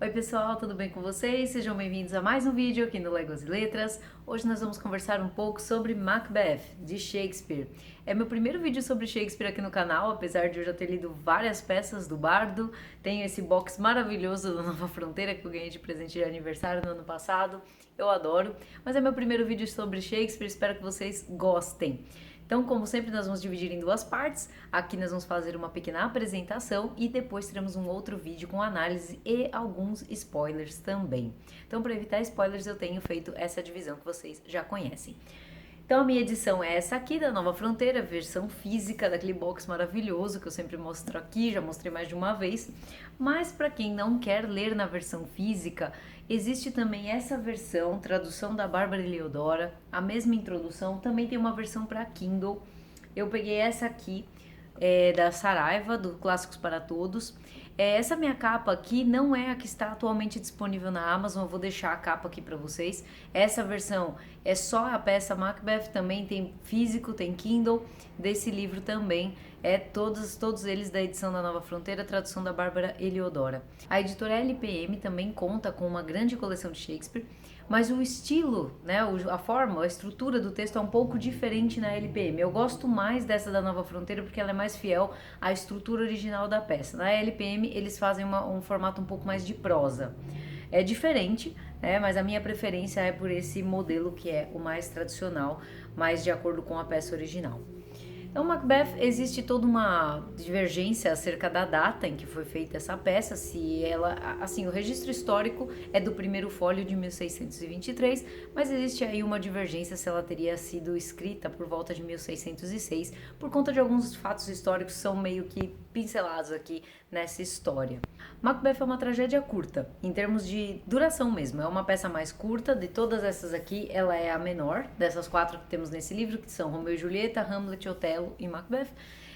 Oi pessoal, tudo bem com vocês? Sejam bem-vindos a mais um vídeo aqui no Legos e Letras. Hoje nós vamos conversar um pouco sobre Macbeth, de Shakespeare. É meu primeiro vídeo sobre Shakespeare aqui no canal, apesar de eu já ter lido várias peças do Bardo. Tenho esse box maravilhoso da Nova Fronteira que eu ganhei de presente de aniversário no ano passado. Eu adoro, mas é meu primeiro vídeo sobre Shakespeare, espero que vocês gostem. Então, como sempre, nós vamos dividir em duas partes. Aqui nós vamos fazer uma pequena apresentação e depois teremos um outro vídeo com análise e alguns spoilers também. Então, para evitar spoilers, eu tenho feito essa divisão que vocês já conhecem. Então, a minha edição é essa aqui, da Nova Fronteira, versão física, daquele box maravilhoso que eu sempre mostro aqui, já mostrei mais de uma vez. Mas, para quem não quer ler na versão física, existe também essa versão, tradução da Bárbara Eliodora, a mesma introdução, também tem uma versão para Kindle. Eu peguei essa aqui, da Saraiva, do Clássicos para Todos. Essa minha capa aqui não é a que está atualmente disponível na Amazon, eu vou deixar a capa aqui para vocês. Essa versão é só a peça Macbeth, também tem físico, tem Kindle, desse livro também. Todos eles da edição da Nova Fronteira, tradução da Bárbara Eliodora. A editora LPM também conta com uma grande coleção de Shakespeare, mas o estilo, né, a forma, a estrutura do texto é um pouco diferente na LPM. Eu gosto mais dessa da Nova Fronteira porque ela é mais fiel à estrutura original da peça. Na LPM eles fazem um formato um pouco mais de prosa. É diferente, né, mas a minha preferência é por esse modelo que é o mais tradicional, mais de acordo com a peça original. Então, Macbeth, existe toda uma divergência acerca da data em que foi feita essa peça, se ela, assim, o registro histórico é do primeiro fólio de 1623, mas existe aí uma divergência se ela teria sido escrita por volta de 1606, por conta de alguns fatos históricos que são meio que pincelados aqui nessa história. Macbeth é uma tragédia curta, em termos de duração mesmo, é uma peça mais curta, de todas essas aqui, ela é a menor, dessas quatro que temos nesse livro, que são Romeu e Julieta, Hamlet, Otelo e Macbeth.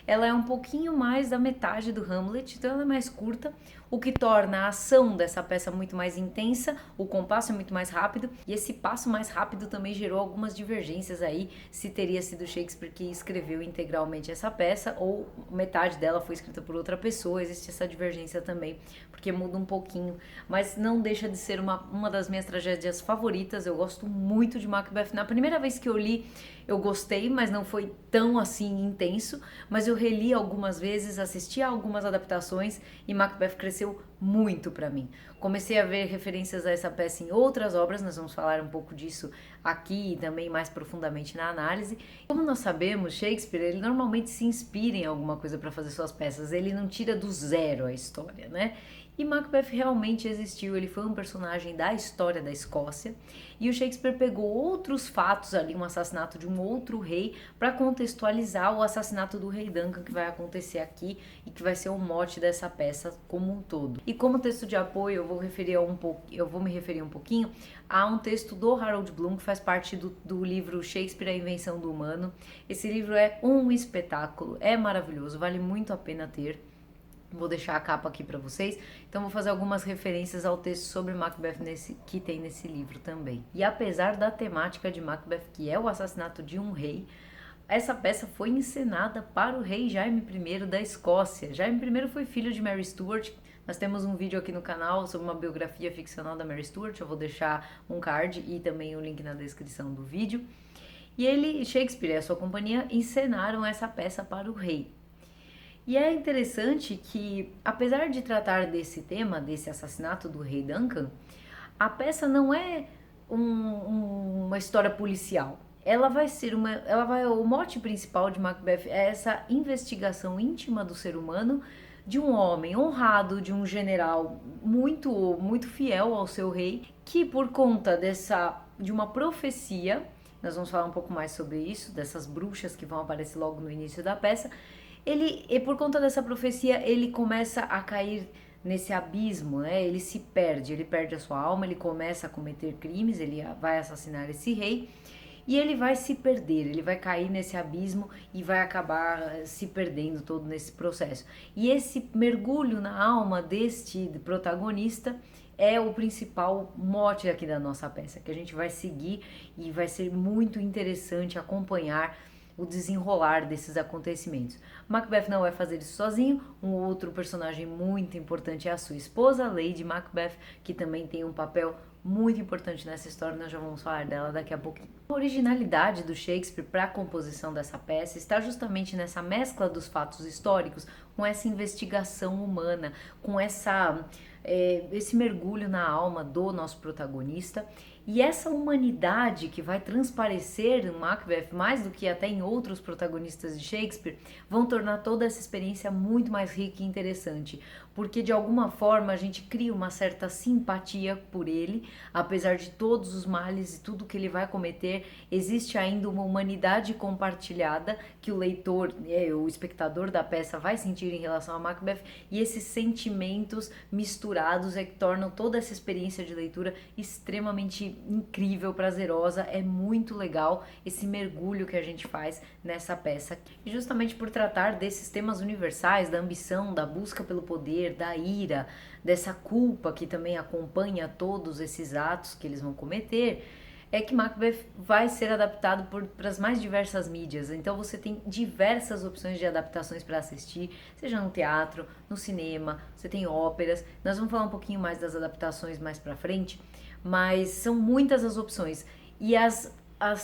Ela é um pouquinho mais da metade do Hamlet, então ela é mais curta, o que torna a ação dessa peça muito mais intensa, o compasso é muito mais rápido, e esse passo mais rápido também gerou algumas divergências aí, se teria sido Shakespeare que escreveu integralmente essa peça, ou metade dela foi escrita por outra pessoa, existe essa divergência também, porque muda um pouquinho, mas não deixa de ser uma das minhas tragédias favoritas, eu gosto muito de Macbeth. Na primeira vez que eu li, eu gostei, mas não foi tão assim intenso, mas eu reli algumas vezes, assisti a algumas adaptações e Macbeth cresceu muito para mim. Comecei a ver referências a essa peça em outras obras, nós vamos falar um pouco disso aqui e também mais profundamente na análise. Como nós sabemos, Shakespeare, ele normalmente se inspira em alguma coisa para fazer suas peças, ele não tira do zero a história, né? E Macbeth realmente existiu, ele foi um personagem da história da Escócia e o Shakespeare pegou outros fatos ali, um assassinato de um outro rei, para contextualizar o assassinato do rei Duncan que vai acontecer aqui e que vai ser o mote dessa peça como um todo. E como texto de apoio eu vou me referir um pouquinho a um texto do Harold Bloom que faz parte do livro Shakespeare, a Invenção do Humano. Esse livro é um espetáculo, é maravilhoso, vale muito a pena ter. Vou deixar a capa aqui para vocês. Então vou fazer algumas referências ao texto sobre Macbeth que tem nesse livro também. E apesar da temática de Macbeth, que é o assassinato de um rei, essa peça foi encenada para o rei Jaime I da Escócia. Jaime I foi filho de Mary Stuart. Nós temos um vídeo aqui no canal sobre uma biografia ficcional da Mary Stuart. Eu vou deixar um card e também o link na descrição do vídeo. E Shakespeare e a sua companhia encenaram essa peça para o rei. E é interessante que, apesar de tratar desse tema, desse assassinato do rei Duncan, a peça não é uma história policial. O mote principal de Macbeth é essa investigação íntima do ser humano, de um homem honrado, de um general muito fiel ao seu rei, que por conta de uma profecia, nós vamos falar um pouco mais sobre isso, dessas bruxas que vão aparecer logo no início da peça, e por conta dessa profecia, ele começa a cair nesse abismo, né? Ele se perde, ele perde a sua alma, ele começa a cometer crimes, ele vai assassinar esse rei e ele vai se perder, ele vai cair nesse abismo e vai acabar se perdendo todo nesse processo. E esse mergulho na alma deste protagonista é o principal mote aqui da nossa peça, que a gente vai seguir e vai ser muito interessante acompanhar o desenrolar desses acontecimentos. Macbeth não vai fazer isso sozinho, um outro personagem muito importante é a sua esposa, Lady Macbeth, que também tem um papel muito importante nessa história, nós já vamos falar dela daqui a pouquinho. A originalidade do Shakespeare para a composição dessa peça está justamente nessa mescla dos fatos históricos com essa investigação humana, com esse mergulho na alma do nosso protagonista. E essa humanidade que vai transparecer no Macbeth, mais do que até em outros protagonistas de Shakespeare, vão tornar toda essa experiência muito mais rica e interessante, porque de alguma forma a gente cria uma certa simpatia por ele, apesar de todos os males e tudo que ele vai cometer, existe ainda uma humanidade compartilhada que o leitor, o espectador da peça vai sentir em relação a Macbeth, e esses sentimentos misturados é que tornam toda essa experiência de leitura extremamente incrível, prazerosa. É muito legal esse mergulho que a gente faz nessa peça. E justamente por tratar desses temas universais, da ambição, da busca pelo poder, da ira, dessa culpa que também acompanha todos esses atos que eles vão cometer, é que Macbeth vai ser adaptado para as mais diversas mídias. Então você tem diversas opções de adaptações para assistir, seja no teatro, no cinema, você tem óperas. Nós vamos falar um pouquinho mais das adaptações mais para frente, mas são muitas as opções. E as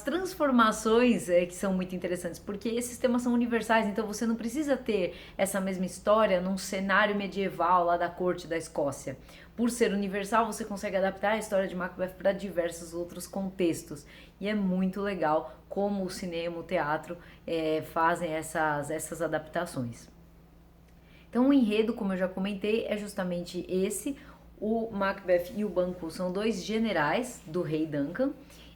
transformações que são muito interessantes, porque esses temas são universais, então você não precisa ter essa mesma história num cenário medieval lá da corte da Escócia. Por ser universal, você consegue adaptar a história de Macbeth para diversos outros contextos. E é muito legal como o cinema, o teatro fazem essas adaptações. Então o enredo, como eu já comentei, é justamente esse. O Macbeth e o Banquo são dois generais do rei Duncan.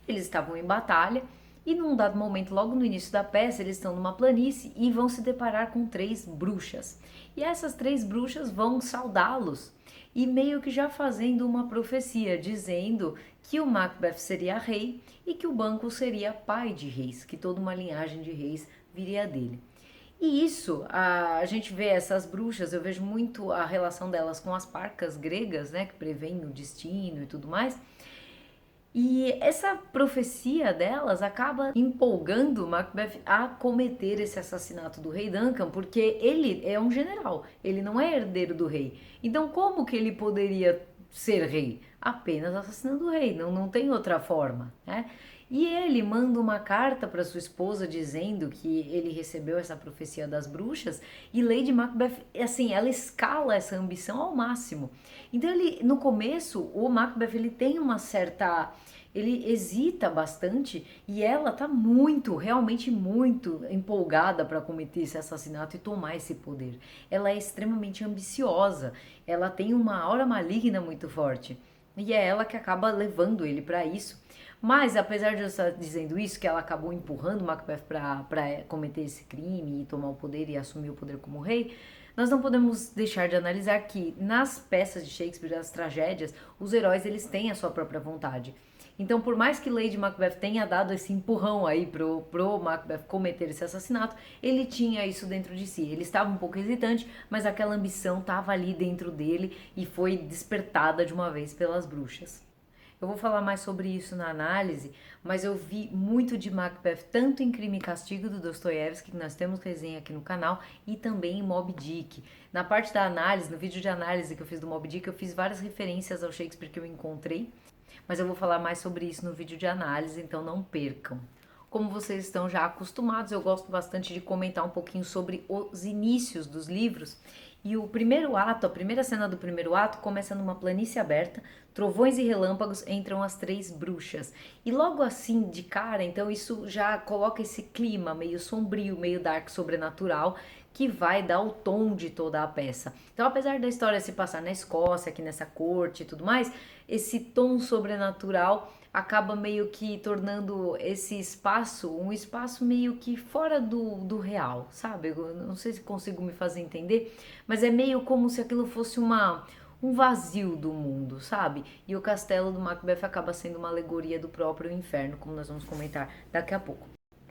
Eles estavam em batalha e num dado momento, logo no início da peça, eles estão numa planície e vão se deparar com 3 bruxas. E essas 3 bruxas vão saudá-los e meio que já fazendo uma profecia, dizendo que o Macbeth seria rei e que o Banquo seria pai de reis, que toda uma linhagem de reis viria dele. E isso, a gente vê essas bruxas, eu vejo muito a relação delas com as parcas gregas, né, que preveem o destino e tudo mais. E essa profecia delas acaba empolgando Macbeth a cometer esse assassinato do rei Duncan, porque ele é um general, ele não é herdeiro do rei. Então como que ele poderia ser rei? Apenas assassinando o rei, não tem outra forma, né? E ele manda uma carta para sua esposa dizendo que ele recebeu essa profecia das bruxas, e Lady Macbeth, assim, ela escala essa ambição ao máximo. Então ele, no começo, o Macbeth ele tem uma certa, ele hesita bastante e ela tá muito, realmente muito empolgada para cometer esse assassinato e tomar esse poder. Ela é extremamente ambiciosa, ela tem uma aura maligna muito forte. E é ela que acaba levando ele para isso. Mas, apesar de eu estar dizendo isso, que ela acabou empurrando Macbeth para cometer esse crime e tomar o poder e assumir o poder como rei, nós não podemos deixar de analisar que nas peças de Shakespeare, as tragédias, os heróis eles têm a sua própria vontade. Então, por mais que Lady Macbeth tenha dado esse empurrão aí pro Macbeth cometer esse assassinato, ele tinha isso dentro de si. Ele estava um pouco hesitante, mas aquela ambição estava ali dentro dele e foi despertada de uma vez pelas bruxas. Eu vou falar mais sobre isso na análise, mas eu vi muito de Macbeth tanto em Crime e Castigo do Dostoiévski, que nós temos resenha aqui no canal, e também em Moby Dick. Na parte da análise, no vídeo de análise que eu fiz do Moby Dick, eu fiz várias referências ao Shakespeare que eu encontrei, mas eu vou falar mais sobre isso no vídeo de análise, então não percam. Como vocês estão já acostumados, eu gosto bastante de comentar um pouquinho sobre os inícios dos livros. E o primeiro ato, a primeira cena do primeiro ato, começa numa planície aberta, trovões e relâmpagos entram as 3 bruxas. E logo assim, de cara, então isso já coloca esse clima meio sombrio, meio dark, sobrenatural, que vai dar o tom de toda a peça. Então, apesar da história se passar na Escócia, aqui nessa corte e tudo mais, esse tom sobrenatural acaba meio que tornando esse espaço um espaço meio que fora do real, sabe? Eu não sei se consigo me fazer entender, mas é meio como se aquilo fosse um vazio do mundo, sabe? E o castelo do Macbeth acaba sendo uma alegoria do próprio inferno, como nós vamos comentar daqui a pouco.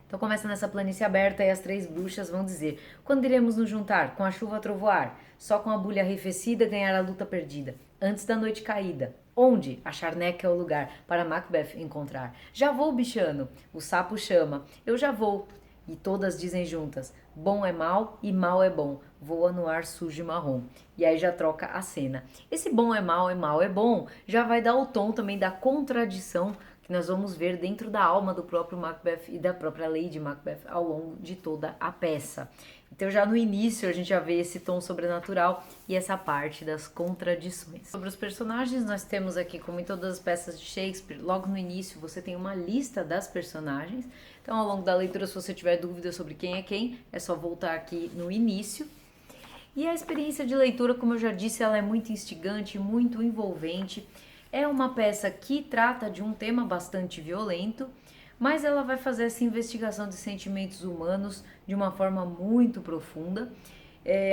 Então começa nessa planície aberta e as 3 bruxas vão dizer: quando iremos nos juntar, com a chuva a trovoar, só com a bulha arrefecida ganhar a luta perdida, antes da noite caída. Onde? A charneca é o lugar para Macbeth encontrar. Já vou, bichano, o sapo chama. Eu já vou. e todas dizem juntas: bom é mal e mal é bom, voa no ar sujo e marrom. E aí já troca a cena. Esse bom é mal e mal é bom já vai dar o tom também da contradição que nós vamos ver dentro da alma do próprio Macbeth e da própria Lady Macbeth ao longo de toda a peça. Então já no início a gente já vê esse tom sobrenatural e essa parte das contradições. Sobre os personagens, nós temos aqui, como em todas as peças de Shakespeare, logo no início você tem uma lista das personagens. Então ao longo da leitura, se você tiver dúvida sobre quem, é só voltar aqui no início. E a experiência de leitura, como eu já disse, ela é muito instigante, muito envolvente. É uma peça que trata de um tema bastante violento, mas ela vai fazer essa investigação de sentimentos humanos de uma forma muito profunda,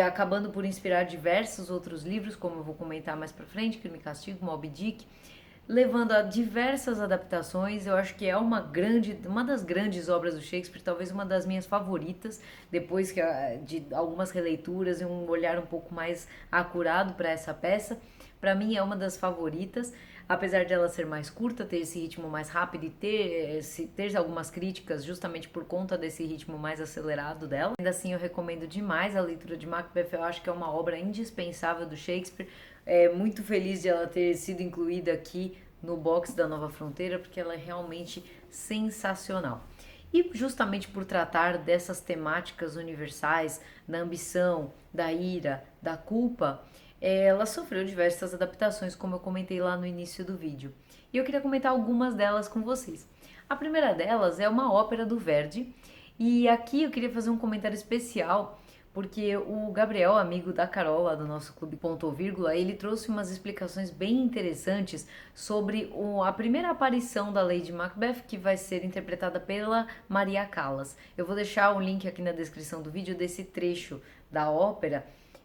acabando por inspirar diversos outros livros, como eu vou comentar mais pra frente, Crime e Castigo, Moby Dick, levando a diversas adaptações. Eu acho que é uma das grandes obras do Shakespeare, talvez uma das minhas favoritas, depois de algumas releituras e um olhar um pouco mais acurado para essa peça. Para mim é uma das favoritas, apesar de ela ser mais curta, ter esse ritmo mais rápido e ter algumas críticas justamente por conta desse ritmo mais acelerado dela. Ainda assim eu recomendo demais a leitura de Macbeth, eu acho que é uma obra indispensável do Shakespeare. Muito feliz de ela ter sido incluída aqui no box da Nova Fronteira, porque ela é realmente sensacional. E justamente por tratar dessas temáticas universais, da ambição, da ira, da culpa, ela sofreu diversas adaptações, como eu comentei lá no início do vídeo. E eu queria comentar algumas delas com vocês. A primeira delas é uma ópera do Verdi, e aqui eu queria fazer um comentário especial, porque o Gabriel, amigo da Carol, lá do nosso Clube Ponto ou Vírgula, ele trouxe umas explicações bem interessantes sobre a primeira aparição da Lady Macbeth, que vai ser interpretada pela Maria Callas. Eu vou deixar o link aqui na descrição do vídeo desse trecho da ópera.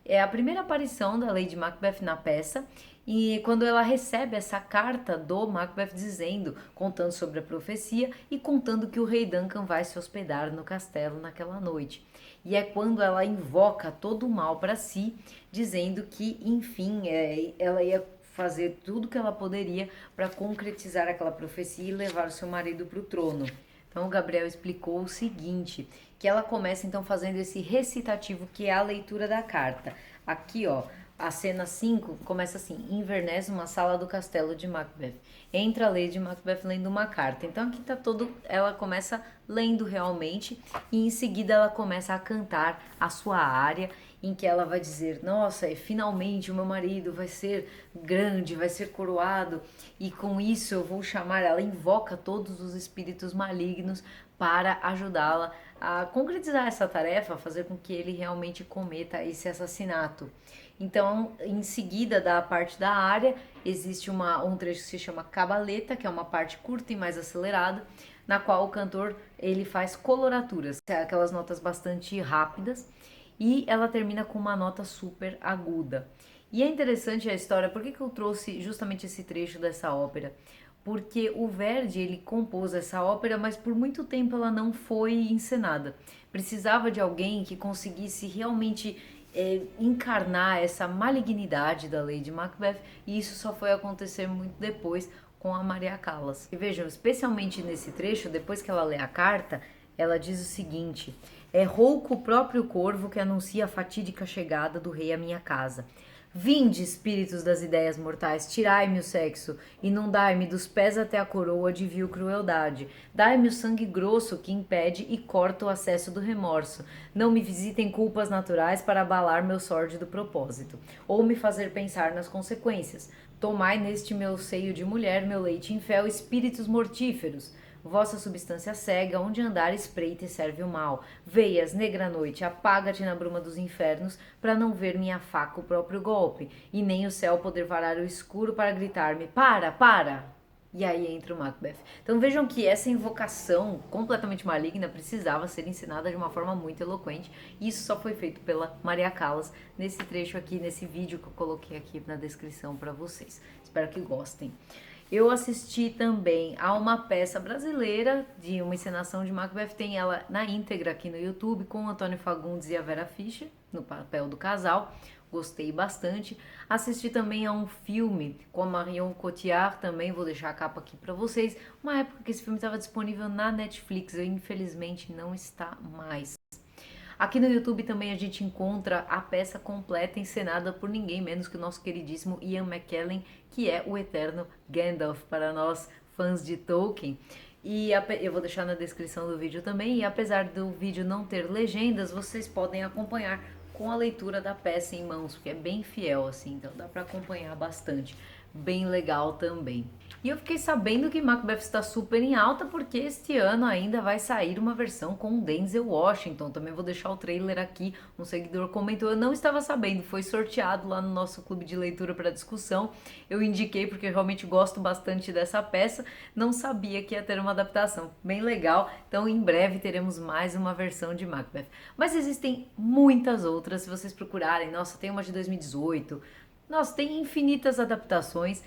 É a primeira aparição da Lady Macbeth na peça, e quando ela recebe essa carta do Macbeth contando sobre a profecia e contando que o rei Duncan vai se hospedar no castelo naquela noite. E é quando ela invoca todo o mal para si, dizendo que, enfim, ela ia fazer tudo que ela poderia para concretizar aquela profecia e levar o seu marido para o trono. Então o Gabriel explicou o seguinte, que ela começa então fazendo esse recitativo, que é a leitura da carta. Aqui, ó, a cena 5 começa assim: Inverness, uma sala do castelo de Macbeth. Entra a Lady Macbeth lendo uma carta. Então aqui tá ela começa lendo realmente, e em seguida ela começa a cantar a sua área, em que ela vai dizer: nossa, finalmente o meu marido vai ser grande, vai ser coroado, e com isso eu vou chamar. Ela invoca todos os espíritos malignos para ajudá-la a concretizar essa tarefa, fazer com que ele realmente cometa esse assassinato. Então, em seguida da parte da área, existe um trecho que se chama Cabaleta, que é uma parte curta e mais acelerada, na qual o cantor ele faz coloraturas, aquelas notas bastante rápidas, e ela termina com uma nota super aguda. E é interessante a história. Por que eu trouxe justamente esse trecho dessa ópera? Porque o Verdi, ele compôs essa ópera, mas por muito tempo ela não foi encenada. Precisava de alguém que conseguisse realmente encarnar essa malignidade da Lady Macbeth, e isso só foi acontecer muito depois com a Maria Callas. E vejam, especialmente nesse trecho, depois que ela lê a carta, ela diz o seguinte: é rouco o próprio corvo que anuncia a fatídica chegada do rei à minha casa. Vinde, espíritos das ideias mortais, tirai-me o sexo, inundai-me dos pés até a coroa de vil crueldade. Dai-me o sangue grosso que impede e corta o acesso do remorso. Não me visitem culpas naturais para abalar meu sórdido propósito, ou me fazer pensar nas consequências. Tomai neste meu seio de mulher, meu leite em fel, espíritos mortíferos. Vossa substância cega, onde andar espreita e serve o mal. Veias, negra noite, apaga-te na bruma dos infernos, para não ver minha faca o próprio golpe, e nem o céu poder varar o escuro para gritar-me: para, para! E aí entra o Macbeth. Então vejam que essa invocação completamente maligna precisava ser ensinada de uma forma muito eloquente, e isso só foi feito pela Maria Callas nesse trecho aqui, nesse vídeo que eu coloquei aqui na descrição para vocês. Espero que gostem. Eu assisti também a uma peça brasileira de uma encenação de Macbeth, tem ela na íntegra aqui no YouTube, com o Antônio Fagundes e a Vera Fischer, no papel do casal. Gostei bastante. Assisti também a um filme com a Marion Cotillard, também vou deixar a capa aqui para vocês. Uma época que esse filme estava disponível na Netflix, e infelizmente não está mais. Aqui no YouTube também a gente encontra a peça completa encenada por ninguém menos que o nosso queridíssimo Ian McKellen, que é o eterno Gandalf para nós fãs de Tolkien. E eu vou deixar na descrição do vídeo também, e apesar do vídeo não ter legendas, vocês podem acompanhar com a leitura da peça em mãos, porque é bem fiel assim, então dá para acompanhar bastante. Bem legal também. E eu fiquei sabendo que Macbeth está super em alta porque este ano ainda vai sair uma versão com Denzel Washington. Também vou deixar o trailer aqui. Um seguidor comentou, eu não estava sabendo, foi sorteado lá no nosso clube de leitura para discussão. Eu indiquei porque eu realmente gosto bastante dessa peça. Não sabia que ia ter uma adaptação. Bem legal. Então em breve teremos mais uma versão de Macbeth. Mas existem muitas outras, se vocês procurarem. Nossa, tem uma de 2018. Nossa, tem infinitas adaptações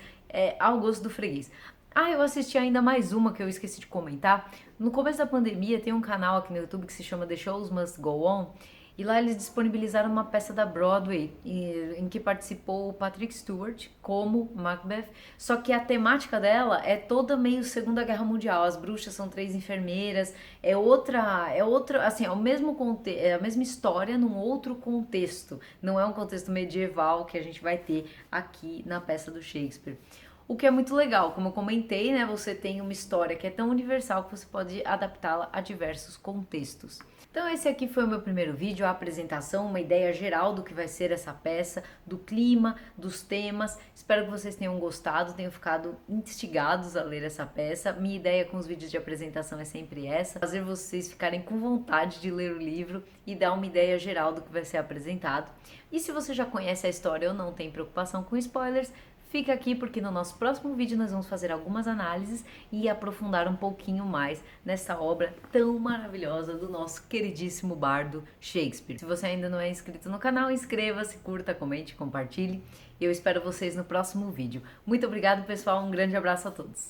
ao gosto do freguês. Ah, eu assisti ainda mais uma que eu esqueci de comentar. No começo da pandemia tem um canal aqui no YouTube que se chama The Shows Must Go On. E lá eles disponibilizaram uma peça da Broadway em que participou o Patrick Stewart como Macbeth. Só que a temática dela é toda meio Segunda Guerra Mundial. As bruxas são 3 enfermeiras. É outra, assim, é o mesmo é a mesma história num outro contexto. Não é um contexto medieval que a gente vai ter aqui na peça do Shakespeare. O que é muito legal, como eu comentei, né? Você tem uma história que é tão universal que você pode adaptá-la a diversos contextos. Então esse aqui foi o meu primeiro vídeo, a apresentação, uma ideia geral do que vai ser essa peça, do clima, dos temas. Espero que vocês tenham gostado, tenham ficado instigados a ler essa peça. Minha ideia com os vídeos de apresentação é sempre essa, fazer vocês ficarem com vontade de ler o livro e dar uma ideia geral do que vai ser apresentado. E se você já conhece a história ou não tem preocupação com spoilers, fica aqui porque no nosso próximo vídeo nós vamos fazer algumas análises e aprofundar um pouquinho mais nessa obra tão maravilhosa do nosso queridíssimo bardo Shakespeare. Se você ainda não é inscrito no canal, inscreva-se, curta, comente, compartilhe. E eu espero vocês no próximo vídeo. Muito obrigado, pessoal. Um grande abraço a todos.